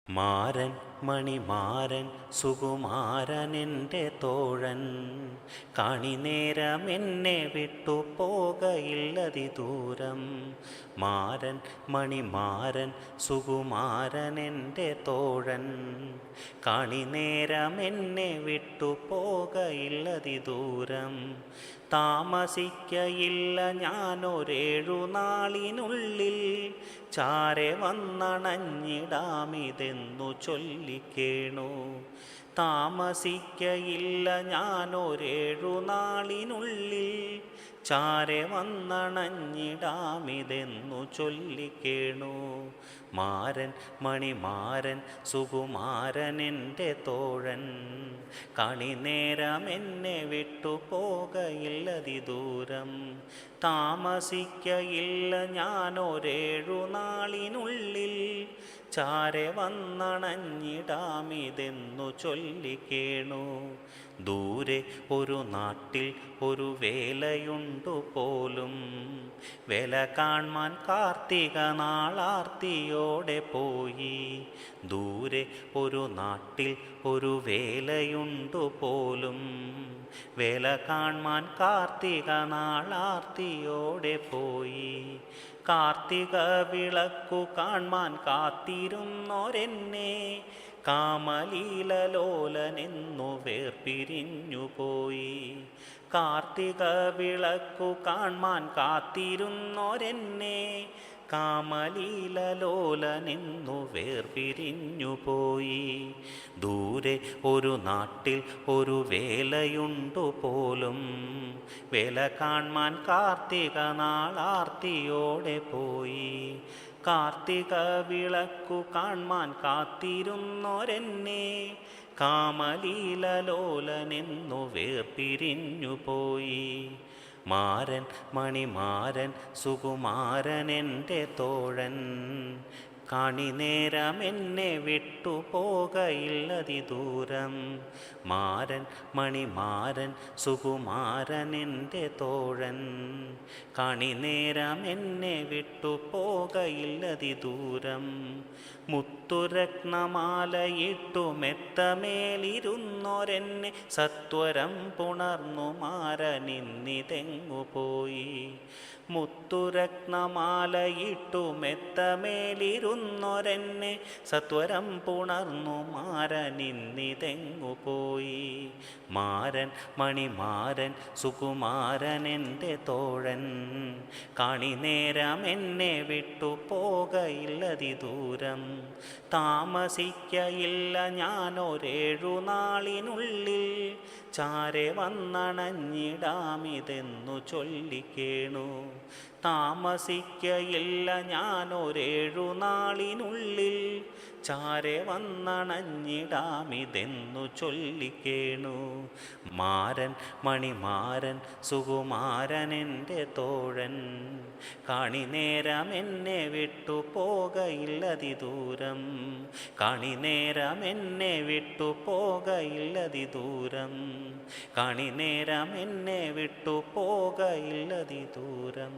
മാരൻ മണിമാരൻ സുകുമാരനെൻ്റെ തോഴൻ കണിനേരമെന്നെ വിട്ടു പോകയില്ലതി ദൂരം. മാരൻ മണിമാരൻ സുകുമാരനെൻ്റെ തോഴൻ കണിനേരമെന്നെ വിട്ടു പോകയില്ലതി ദൂരം. താമസിക്കയില്ല ഞാനൊരേഴു നാളിനുള്ളിൽ ചാരെ വന്നണഞ്ഞിടാമിതെന്നു ചൊല്ലിക്കേണു. താമസിക്കയില്ല ഞാനൊരേഴു നാളിനുള്ളിൽ ചാരെ വന്നണഞ്ഞിടാമിതെന്നു ചൊല്ലിക്കേണു. മാരൻ മണിമാരൻ സുകുമാരനെൻ്റെ തോഴൻ കണിനേരമെന്നെ വിട്ടു പോകയില്ലതി ദൂരം. താമസിക്കയില്ല ഞാനൊരേഴു നാളിനുള്ളിൽ ചാരെ വന്നണഞ്ഞിടാമിതെന്നു ചൊല്ലിക്കേണു. ദൂരെ ഒരു നാട്ടിൽ ഒരു വേലയുണ്ടു പോലും, വേല കാൺമാൻ കാർത്തിക നാളാർത്തിയോടെ പോയി. ദൂരെ ഒരു നാട്ടിൽ ഒരു വേലയുണ്ടു പോലും, വേല കാൺമാൻ കാർത്തിക നാളാർത്തിയോടെ പോയി. കാർത്തിക വിളക്കു കാൺമാൻ കാത്തിരുന്നോരെന്നെ കാമലീലലോലനെന്നു വേർപിരിഞ്ഞുപോയി. കാർത്തിക വിളക്കു കാൺമാൻ കാത്തിരുന്നോരെന്നെ കാമലീലലോലനെന്നു വേർപിരിഞ്ഞുപോയി. ദൂരെ ഒരു നാട്ടിൽ ഒരു വേലയുണ്ടു പോലും, വേല കാൺമാൻ കാർത്തിക നാളാർത്തിയോടെ പോയി. കാർത്തിക വിളക്കു കാൺമാൻ കാത്തിരുന്നോരെന്നെ കാമലീലലോലനെന്നു വേർപിരിഞ്ഞുപോയി. മാരൻ മണിമാരൻ സുകുമാരനെൻ്റെ തോഴൻ കണിനേരമെന്നെ വിട്ടു പോകയില്ലതി ദൂരം. മാരൻ മണിമാരൻ സുകുമാരനെൻ്റെ തോഴൻ കണിനേരമെന്നെ വിട്ടു പോകയില്ലതി ദൂരം. മുത്തുരത്നമാലയിട്ടു മെത്തമേലിരുന്നോരെന്നെ സത്വരം പുണർന്നു മാരനിന്നിതെങ്ങുപോയി. മുത്തുരത്നമാലയിട്ടു മെത്തമേലിരുന്നോരെന്നെ സത്വരം പുണർന്നു മാരനിന്നിതെങ്ങുപോയി. മാരൻ മണിമാരൻ സുകുമാരനെൻ്റെ തോഴൻ കണിനേരമെന്നെ വിട്ടു പോകയില്ലതി ദൂരം. താമസിക്കയില്ല ഞാനൊരേഴു നാളിനുള്ളിൽ ചാരെ വന്നണഞ്ഞിടാമിതെന്നു ചൊല്ലിക്കേണു. താമസിക്കയില്ല ഞാനൊരേഴു നാളിനുള്ളിൽ ചാരെ വന്നണഞ്ഞിടാമിതെന്നു ചൊല്ലിക്കേണു. മാരൻ മണിമാരൻ സുകുമാരനെൻ്റെ തോഴൻ കണിനേരമെന്നെ വിട്ടു പോകയില്ലതി ദൂരം. കണിനേരമെന്നെ വിട്ടു പോകയില്ലതി ദൂരം. കണിനേരമെന്നെ വിട്ടു പോകയില്ലതി ദൂരം.